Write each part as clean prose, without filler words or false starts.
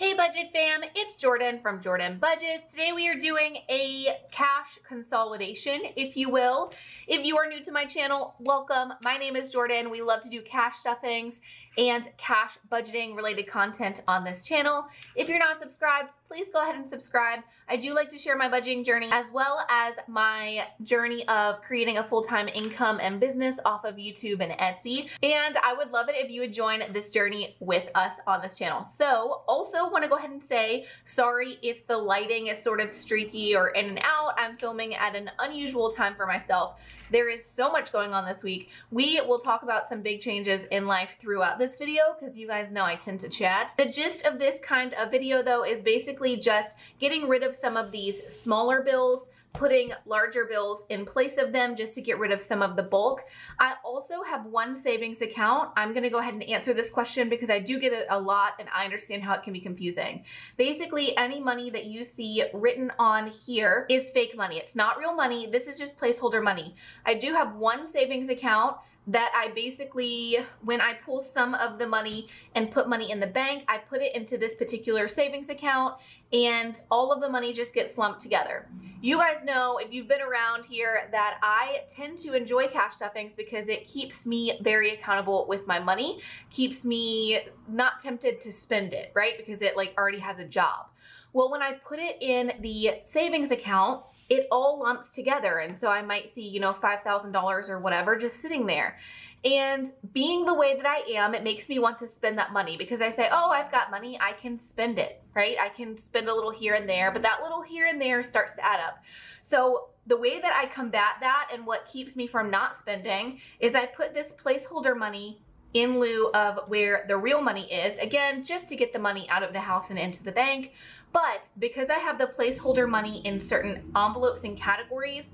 Hey Budget Fam, it's Jordan from Jordan Budgets. Today we are doing a cash consolidation, if you will. If you are new to my channel, welcome. My name is Jordan. We love to do cash stuffings and cash budgeting related content on this channel. If you're not subscribed, please go ahead and subscribe. I do like to share my budgeting journey as well as my journey of creating a full-time income and business off of YouTube and Etsy. And I would love it if you would join this journey with us on this channel. So also want to go ahead and say sorry if the lighting is sort of streaky or in and out. I'm filming at an unusual time for myself. There is so much going on this week. We will talk about some big changes in life throughout this video because you guys know I tend to chat. The gist of this kind of video though is basically just getting rid of some of these smaller bills, putting larger bills in place of them just to get rid of some of the bulk. I also have one savings account. I'm gonna go ahead and answer this question because I do get it a lot and I understand how it can be confusing. Basically, any money that you see written on here is fake money. It's not real money. This is just placeholder money. I do have one savings account that I basically, when I pull some of the money and put money in the bank, I put it into this particular savings account and all of the money just gets lumped together. You guys know, if you've been around here, that I tend to enjoy cash stuffings because it keeps me very accountable with my money, keeps me not tempted to spend it, right? Because it like already has a job. Well, when I put it in the savings account, it all lumps together. And so I might see, you know, $5,000 or whatever just sitting there. And being the way that I am, it makes me want to spend that money because I say, oh, I've got money, I can spend it, right? I can spend a little here and there, but that little here and there starts to add up. So the way that I combat that and what keeps me from not spending is I put this placeholder money in lieu of where the real money is, again, just to get the money out of the house and into the bank. But because I have the placeholder money in certain envelopes and categories,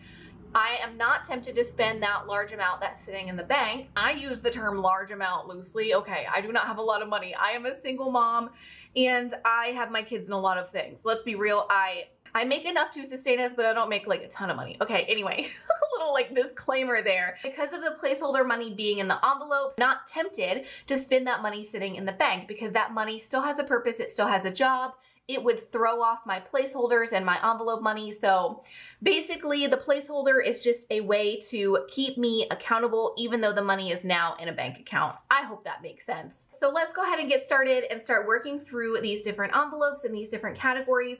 I am not tempted to spend that large amount that's sitting in the bank. I use the term large amount loosely. Okay, I do not have a lot of money. I am a single mom and I have my kids in a lot of things. Let's be real, I make enough to sustain us, but I don't make like a ton of money. Okay, anyway, a little like disclaimer there. Because of the placeholder money being in the envelopes, not tempted to spend that money sitting in the bank because that money still has a purpose, it still has a job. It would throw off my placeholders and my envelope money. So basically the placeholder is just a way to keep me accountable even though the money is now in a bank account. I hope that makes sense. So let's go ahead and get started and start working through these different envelopes and these different categories.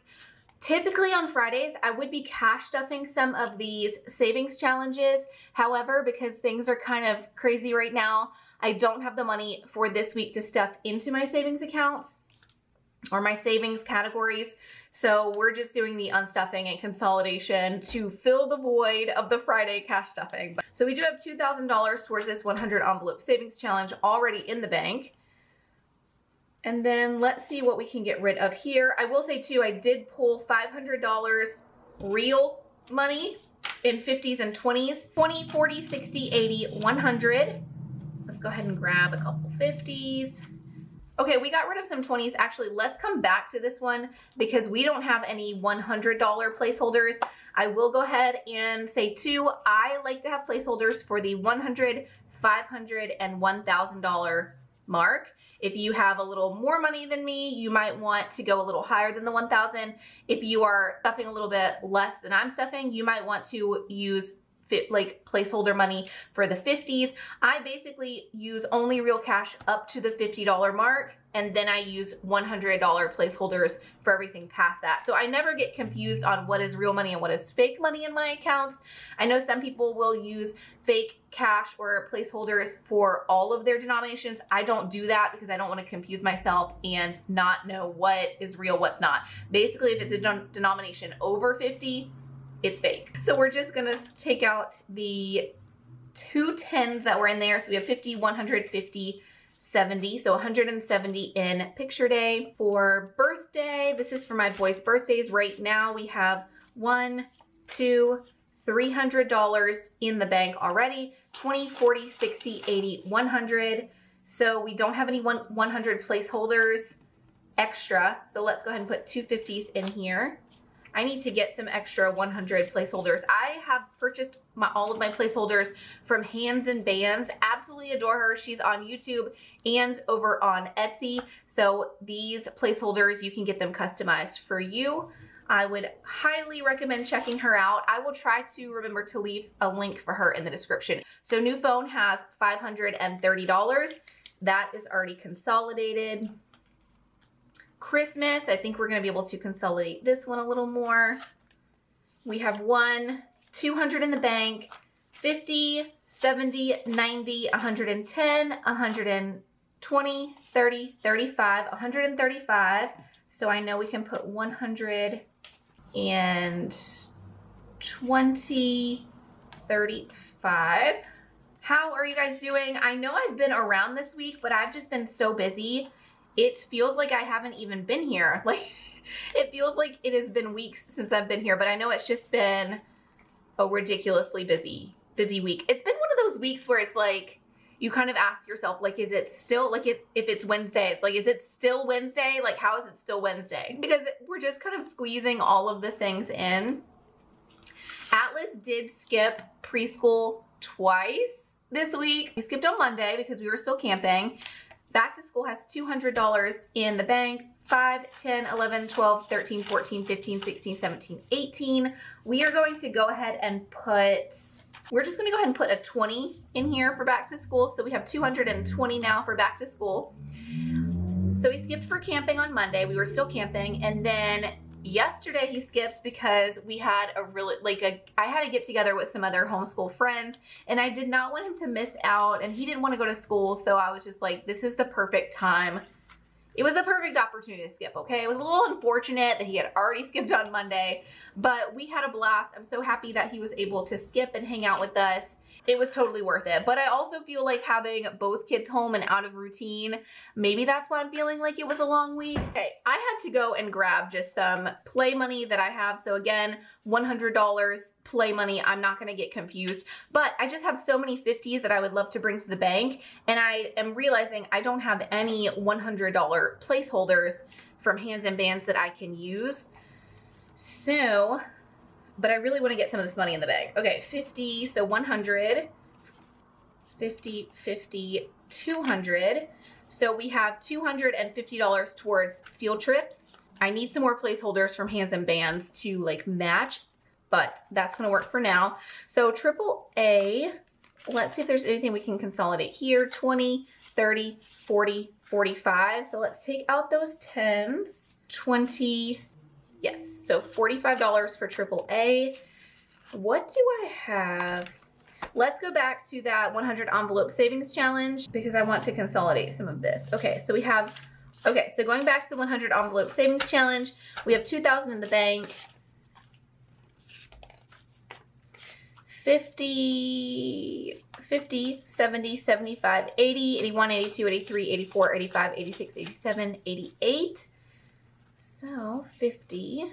Typically on Fridays, I would be cash stuffing some of these savings challenges. However, because things are kind of crazy right now, I don't have the money for this week to stuff into my savings accounts or my savings categories. So we're just doing the unstuffing and consolidation to fill the void of the Friday cash stuffing. So we do have $2,000 towards this 100 envelope savings challenge already in the bank. And then let's see what we can get rid of here. I will say too, I did pull $500 real money in 50s and 20s, 20, 40, 60, 80, 100. Let's go ahead and grab a couple 50s. Okay, we got rid of some 20s. Actually, let's come back to this one because we don't have any $100 placeholders. I will go ahead and say too, I like to have placeholders for the $100, $500, and $1,000 mark. If you have a little more money than me, you might want to go a little higher than the 1,000. If you are stuffing a little bit less than I'm stuffing, you might want to use like placeholder money for the 50s. I basically use only real cash up to the $50 mark, and then I use $100 placeholders for everything past that. So I never get confused on what is real money and what is fake money in my accounts. I know some people will use fake cash or placeholders for all of their denominations. I don't do that because I don't want to confuse myself and not know what is real, what's not. Basically, if it's a denomination over 50, it's fake. So we're just gonna take out the two 10s that were in there. So we have 50, 100, 50, 70. So 170 in picture day. For birthday, this is for my boys' birthdays. Right now we have $1, $2, $300 in the bank already. 20, 40, 60, 80, 100. So we don't have any 100 placeholders extra. So let's go ahead and put two 50s in here. I need to get some extra 100 placeholders. I have purchased all of my placeholders from Hands and Bands. Absolutely adore her. She's on YouTube and over on Etsy. So these placeholders, you can get them customized for you. I would highly recommend checking her out. I will try to remember to leave a link for her in the description. So new phone has $530. That is already consolidated. Christmas, I think we're gonna be able to consolidate this one a little more. We have 200 in the bank, 50, 70, 90, 110, 120, 30, 35, 135. So I know we can put 120, 35. How are you guys doing? I know I've been around this week, but I've just been so busy. It feels like I haven't even been here. Like, it feels like it has been weeks since I've been here, but I know it's just been a ridiculously busy week. It's been one of those weeks where it's like, you kind of ask yourself, like, is it still, like, if it's Wednesday, it's like, is it still Wednesday? Like, how is it still Wednesday? Because we're just kind of squeezing all of the things in. Atlas did skip preschool twice this week. We skipped on Monday because we were still camping. Back to school has $200 in the bank. 5, 10, 11, 12, 13, 14, 15, 16, 17, 18. We are going to go ahead and we're just gonna go ahead and put a 20 in here for back to school. So we have 220 now for back to school. So we skipped for camping on Monday. We were still camping. And then yesterday he skipped because we had I had to get together with some other homeschool friends, and I did not want him to miss out, and he didn't want to go to school. So I was just like, this is the perfect time. It was the perfect opportunity to skip, okay? It was a little unfortunate that he had already skipped on Monday, but we had a blast. I'm so happy that he was able to skip and hang out with us. It was totally worth it. But I also feel like having both kids home and out of routine, maybe that's why I'm feeling like it was a long week. Okay, I had to go and grab just some play money that I have. So again, $100 play money. I'm not gonna get confused, but I just have so many 50s that I would love to bring to the bank. And I am realizing I don't have any $100 placeholders from Hands and Bands that I can use. So, but I really want to get some of this money in the bank. Okay, 50, so 100, 50, 50, 200. So we have $250 towards field trips. I need some more placeholders from Hands and Bands to like match, but that's gonna work for now. So AAA, let's see if there's anything we can consolidate here. 20, 30, 40, 45. So let's take out those 10s. 20, yes, so $45 for AAA. What do I have? Let's go back to that 100 envelope savings challenge because I want to consolidate some of this. Okay, so we have, okay, so going back to the 100 envelope savings challenge, we have 2,000 in the bank. 50, 50, 70, 75, 80, 81, 82, 83, 84, 85, 86, 87, 88. So 50.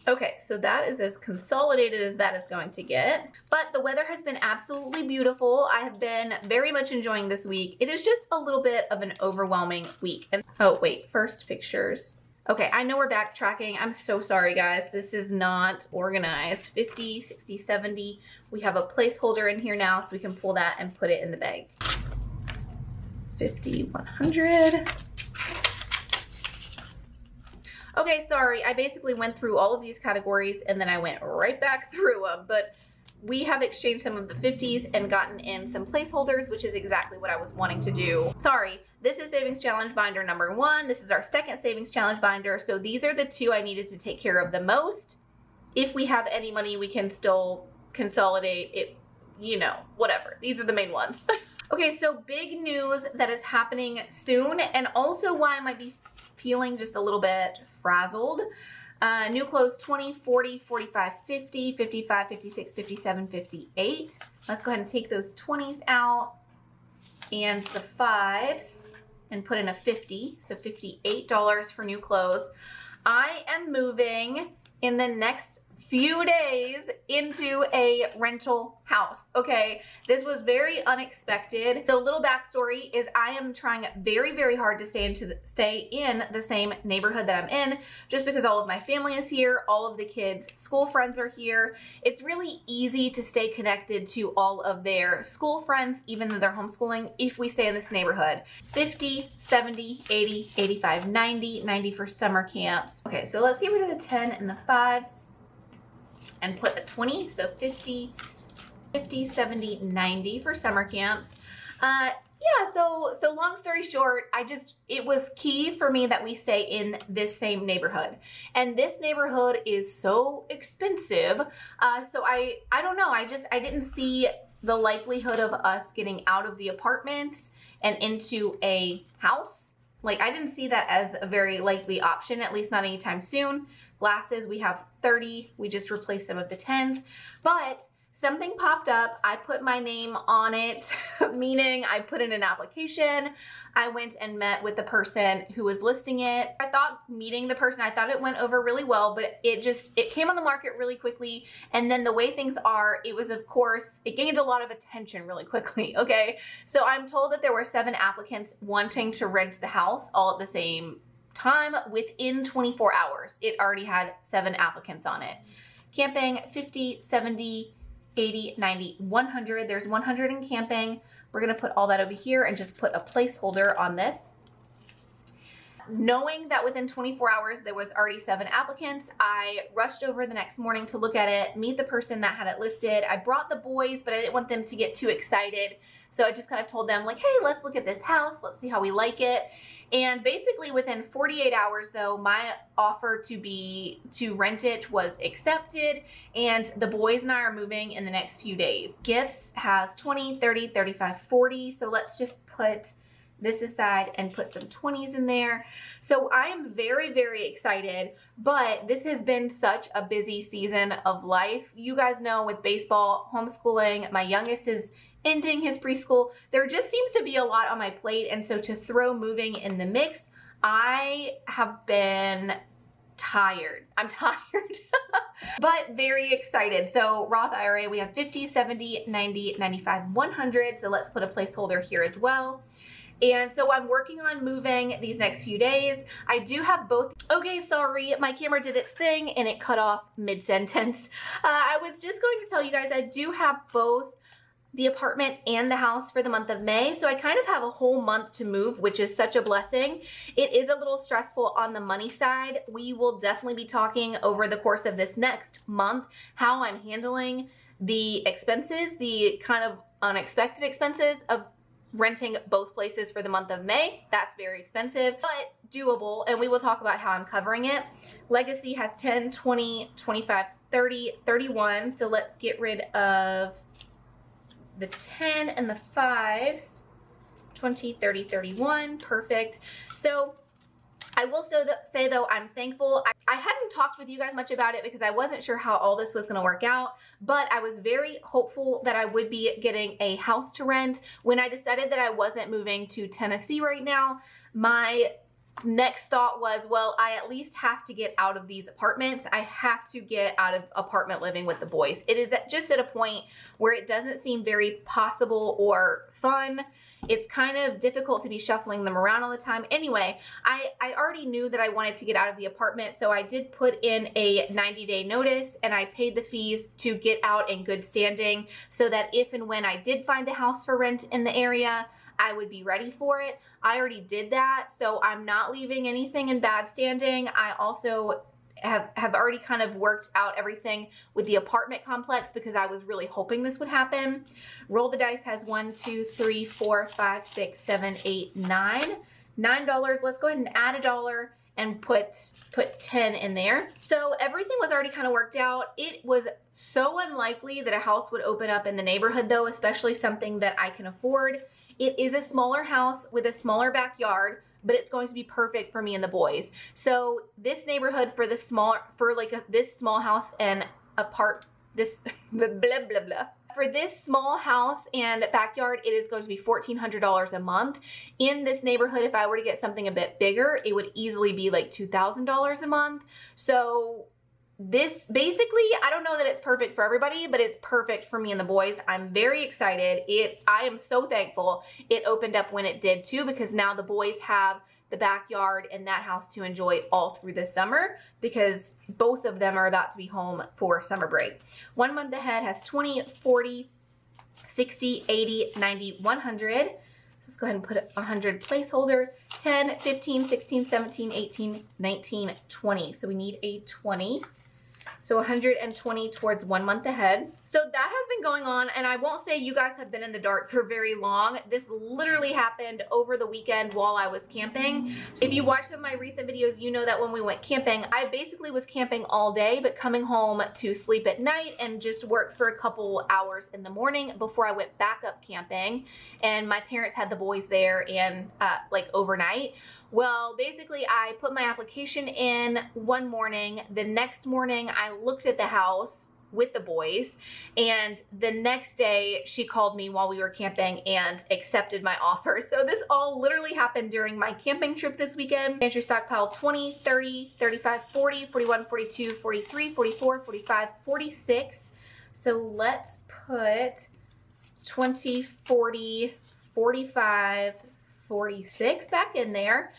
Okay, so that is as consolidated as that is going to get. But the weather has been absolutely beautiful. I have been very much enjoying this week. It is just a little bit of an overwhelming week. And oh wait, first pictures. Okay, I know we're backtracking. I'm so sorry, guys. This is not organized. 50, 60, 70. We have a placeholder in here now, so we can pull that and put it in the bag. 50, 100. Okay, sorry. I basically went through all of these categories and then I went right back through them. But we have exchanged some of the 50s and gotten in some placeholders, which is exactly what I was wanting to do. Sorry, this is Savings Challenge Binder number 1. This is our second Savings Challenge Binder. So these are the 2 I needed to take care of the most. If we have any money, we can still consolidate it, you know, whatever. These are the main ones. Okay, so big news that is happening soon, and also why I might be feeling just a little bit frazzled. New clothes 20, 40, 45, 50, 55, 56, 57, 58. Let's go ahead and take those 20s out and the 5s and put in a 50, so $58 for new clothes. I am moving in the next few days into a rental house. Okay, this was very unexpected. The little backstory is I am trying very, very hard to stay in the same neighborhood that I'm in, just because all of my family is here, all of the kids' school friends are here. It's really easy to stay connected to all of their school friends, even though they're homeschooling, if we stay in this neighborhood. 50, 70, 80, 85, 90, 90 for summer camps. Okay, so let's get rid of the 10 and the 5s. And put a 20, so 50, 70, 90 for summer camps. Yeah, so long story short, it was key for me that we stay in this same neighborhood. And this neighborhood is so expensive. So I don't know, I didn't see the likelihood of us getting out of the apartments and into a house. Like, I didn't see that as a very likely option, at least not anytime soon. Glasses, we have 30. We just replaced some of the 10s. But something popped up. I put my name on it, meaning I put in an application. I went and met with the person who was listing it. I thought meeting the person, I thought it went over really well, but it came on the market really quickly. And then the way things are, it gained a lot of attention really quickly, okay? So I'm told that there were 7 applicants wanting to rent the house all at the same time. Within 24 hours, it already had 7 applicants on it. Camping, 50, 70, 80, 90, 100. There's 100 in camping. We're gonna put all that over here and just put a placeholder on this. Knowing that within 24 hours there was already 7 applicants, I rushed over the next morning to look at it, meet the person that had it listed. I brought the boys, but I didn't want them to get too excited. So I just kind of told them, like, hey, let's look at this house. Let's see how we like it. And basically within 48 hours though, my offer to rent it was accepted, and the boys and I are moving in the next few days. Gifts has 20, 30, 35, 40. So let's just put this aside and put some 20s in there. So I am very, very excited, but this has been such a busy season of life. You guys know, with baseball, homeschooling, my youngest is ending his preschool. There just seems to be a lot on my plate, and so to throw moving in the mix, I have been tired. I'm tired, but very excited. So Roth IRA, we have 50, 70, 90, 95, 100. So let's put a placeholder here as well. And so I'm working on moving these next few days. I do have both. Okay, sorry, my camera did its thing and it cut off mid-sentence. I was just going to tell you guys I do have both the apartment and the house for the month of May. So I kind of have a whole month to move, which is such a blessing. It is a little stressful on the money side. We will definitely be talking over the course of this next month how I'm handling the expenses, the kind of unexpected expenses of renting both places for the month of May. That's very expensive, but doable, and we will talk about how I'm covering it. Legacy has 10, 20, 25, 30, 31. So let's get rid of the 10 and the 5s, 20, 30, 31, perfect. So I will say though, I'm thankful. I hadn't talked with you guys much about it because I wasn't sure how all this was gonna work out, but I was very hopeful that I would be getting a house to rent. When I decided that I wasn't moving to Tennessee right now, my next thought was, well, I at least have to get out of these apartments. I have to get out of apartment living with the boys. It is just at a point where it doesn't seem very possible or fun. It's kind of difficult to be shuffling them around all the time. Anyway, I already knew that I wanted to get out of the apartment, so I did put in a 90-day notice, and I paid the fees to get out in good standing so that if and when I did find a house for rent in the area, I would be ready for it. I already did that, so I'm not leaving anything in bad standing. I also have already kind of worked out everything with the apartment complex because I was really hoping this would happen. Roll the dice has 1, 2, 3, 4, 5, 6, 7, 8, 9. $9. Let's go ahead and add $1 and put 10 in there. So everything was already kind of worked out. It was so unlikely that a house would open up in the neighborhood though, especially something that I can afford. It is a smaller house with a smaller backyard, but it's going to be perfect for me and the boys. So this neighborhood for this small house and this blah, blah, blah. For this small house and backyard, it is going to be $1,400 a month. In this neighborhood, if I were to get something a bit bigger, it would easily be like $2,000 a month. So this basically, I don't know that it's perfect for everybody, but it's perfect for me and the boys. I'm very excited. I am so thankful it opened up when it did too, because now the boys have the backyard in that house to enjoy all through the summer, because both of them are about to be home for summer break. 1 month ahead has 20, 40, 60, 80, 90, 100. Let's go ahead and put 100 placeholder. 10, 15, 16, 17, 18, 19, 20. So we need a 20. So 120 towards 1 month ahead. So that has been going on, and I won't say you guys have been in the dark for very long. This literally happened over the weekend while I was camping. If you watch some of my recent videos, you know that when we went camping, I basically was camping all day, but coming home to sleep at night and just work for a couple hours in the morning before I went back up camping. And my parents had the boys there and like overnight. Well, basically I put my application in one morning. The next morning I looked at the house with the boys, and the next day she called me while we were camping and accepted my offer. So this all literally happened during my camping trip this weekend. Pantry stockpile 20, 30, 35, 40, 41, 42, 43, 44, 45, 46. So let's put 20, 40, 45, 46 back in there.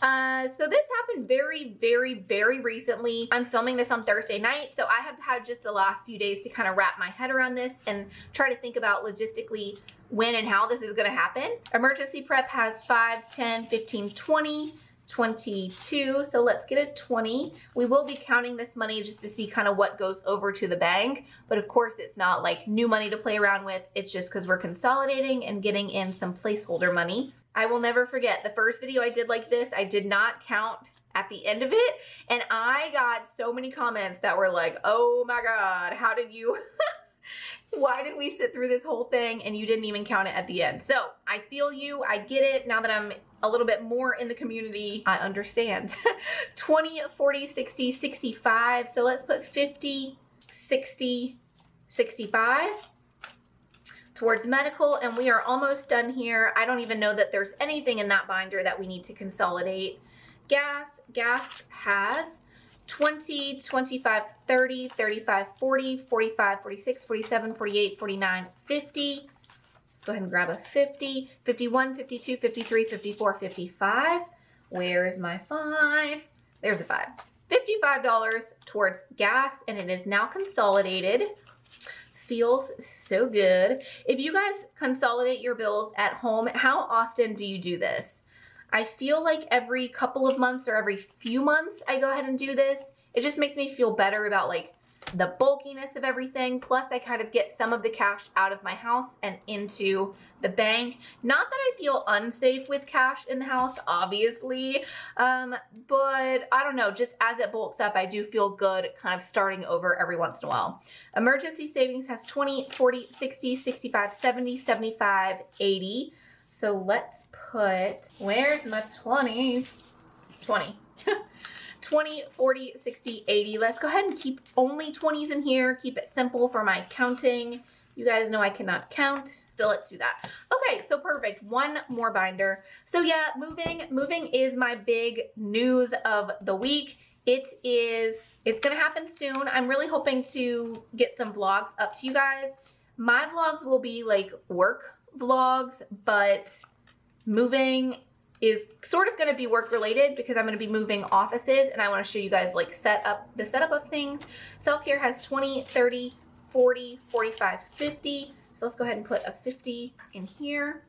So this happened very, very, very recently. I'm filming this on Thursday night, so I have had just the last few days to kind of wrap my head around this and try to think about logistically when and how this is going to happen. Emergency prep has 5, 10, 15, 20, 22. So let's get a 20. We will be counting this money just to see kind of what goes over to the bank. But of course, it's not like new money to play around with. It's just because we're consolidating and getting in some placeholder money. I will never forget the first video I did like this. I did not count at the end of it, and I got so many comments that were like, oh my God, how did you, why did we sit through this whole thing and you didn't even count it at the end? So I feel you, I get it. Now that I'm a little bit more in the community, I understand. 20, 40, 60, 65. So let's put 50, 60, 65. Towards medical, and we are almost done here. I don't even know that there's anything in that binder that we need to consolidate. Gas has 20, 25, 30, 35, 40, 45, 46, 47, 48, 49, 50. Let's go ahead and grab a 50, 51, 52, 53, 54, 55. Where's my 5? There's a 5. $55 towards gas, and it is now consolidated. Feels so good. If you guys consolidate your bills at home, how often do you do this? I feel like every couple of months or every few months I go ahead and do this. It just makes me feel better about like the bulkiness of everything. Plus I kind of get some of the cash out of my house and into the bank. Not that I feel unsafe with cash in the house, obviously, but I don't know, just as it bulks up, I do feel good kind of starting over every once in a while. Emergency savings has 20, 40, 60, 65, 70, 75, 80. So let's put, where's my 20s? 20. 20, 40, 60, 80. Let's go ahead and keep only 20s in here. Keep it simple for my counting. You guys know I cannot count, so let's do that. Okay, so perfect. One more binder. So yeah, moving is my big news of the week. It's gonna happen soon. I'm really hoping to get some vlogs up to you guys. My vlogs will be like work vlogs, but moving is sort of going to be work related because I'm going to be moving offices and I want to show you guys like the setup of things. Self-care has 20, 30, 40, 45, 50. So let's go ahead and put a 50 in here.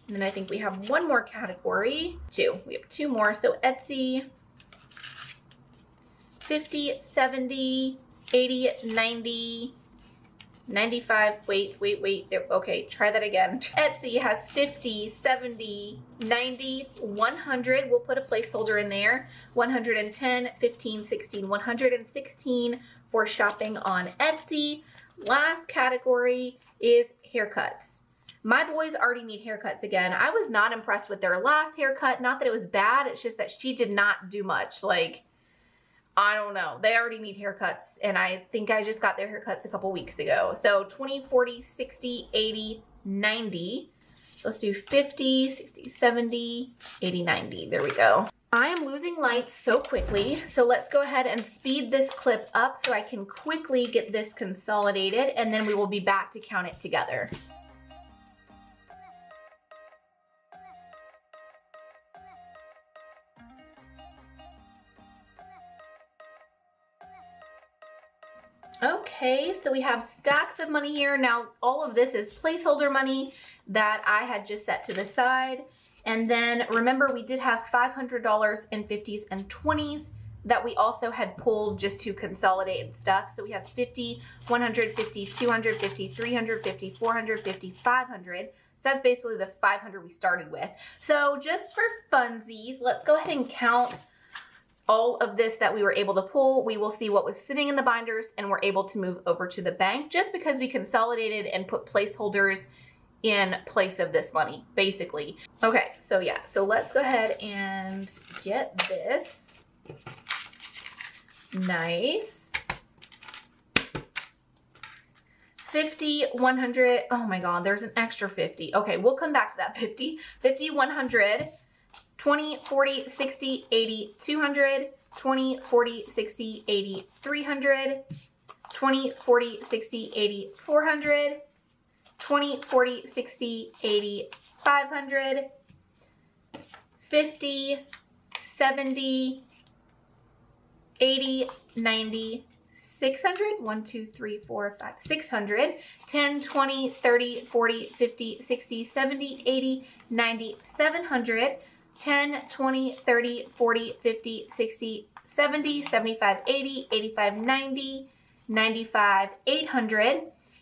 And then I think we have one more category. We have 2 more. So Etsy, 50, 70, 80, 90, 95, wait, okay, try that again. Etsy has 50, 70, 90, 100. We'll put a placeholder in there. 110, 15, 16, 116 for shopping on Etsy. Last category is haircuts. My boys already need haircuts again. I was not impressed with their last haircut. Not that it was bad, it's just that she did not do much. Like, I don't know. They already need haircuts, and I think I just got their haircuts a couple weeks ago. So 20, 40, 60, 80, 90. So let's do 50, 60, 70, 80, 90. There we go. I am losing light so quickly, so let's go ahead and speed this clip up so I can quickly get this consolidated, and then we will be back to count it together. Okay, so we have stacks of money here. Now, all of this is placeholder money that I had just set to the side. And then remember, we did have $500 in 50s and 20s that we also had pulled just to consolidate and stuff. So we have 50, 150, 250, 350, 450, 500. So that's basically the 500 we started with. So just for funsies, let's go ahead and count all of this that we were able to pull. We will see what was sitting in the binders and we're able to move over to the bank just because we consolidated and put placeholders in place of this money, basically. Okay, so yeah, so let's go ahead and get this. Nice. 50, 100, oh my God, there's an extra 50. Okay, we'll come back to that 50. 50, 100, 20, 40, 60, 80, 200, 20, 40, 60, 80, 300, 20, 40, 60, 80, 400, 20, 40, 60, 80, 500, 50, 70, 80, 90, 600, 1, 2, 3, 4, 5, 600, 10, 20, 30, 40, 50, 60, 70, 80, 90, 700, 10, 20, 30, 40, 50, 60, 70, 75, 80, 85, 90, 95, 800,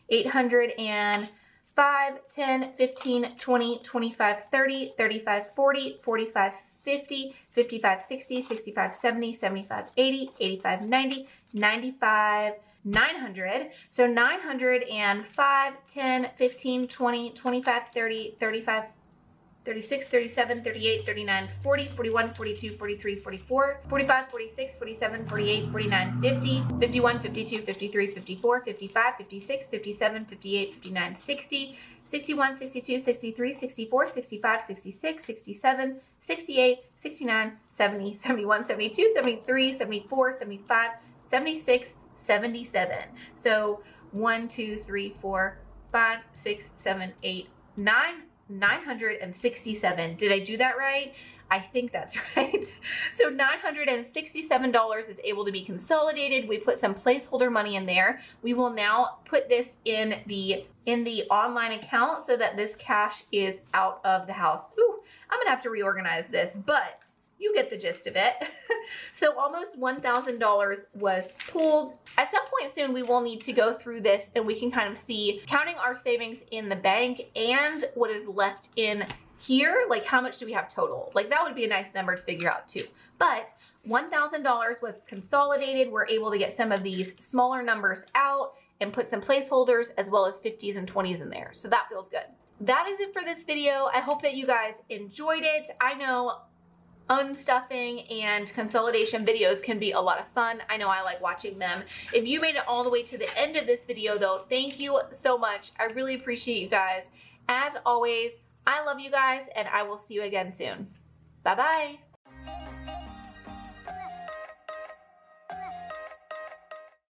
805, 10, 15, 20, 25, 30, 35, 40, 45, 50, 55, 60, 65, 70, 75, 80, 85, 90, 95, 900. So 905, 10, 15, 20, 25, 30, 35, 36, 37, 38, 39, 40, 41, 42, 43, 44, 45, 46, 47, 48, 49, 50, 51, 52, 53, 54, 55, 56, 57, 58, 59, 60, 61, 62, 63, 64, 65, 66, 67, 68, 69, 70, 71, 72, 73, 74, 75, 76, 77. So 1, 2, 3, 4, 5, 6, 7, 8, 9, 967. Did I do that right? I think that's right. So $967 is able to be consolidated. We put some placeholder money in there. We will now put this in the online account so that this cash is out of the house. Ooh, I'm gonna have to reorganize this, but you get the gist of it. So almost $1,000 was pulled. At some point soon, we will need to go through this and we can kind of see counting our savings in the bank and what is left in here, like how much do we have total? Like that would be a nice number to figure out too. But $1,000 was consolidated. We're able to get some of these smaller numbers out and put some placeholders as well as 50s and 20s in there. So that feels good. That is it for this video. I hope that you guys enjoyed it. I know unstuffing and consolidation videos can be a lot of fun. I know I like watching them. If you made it all the way to the end of this video though, thank you so much. I really appreciate you guys. As always, I love you guys and I will see you again soon. Bye-bye.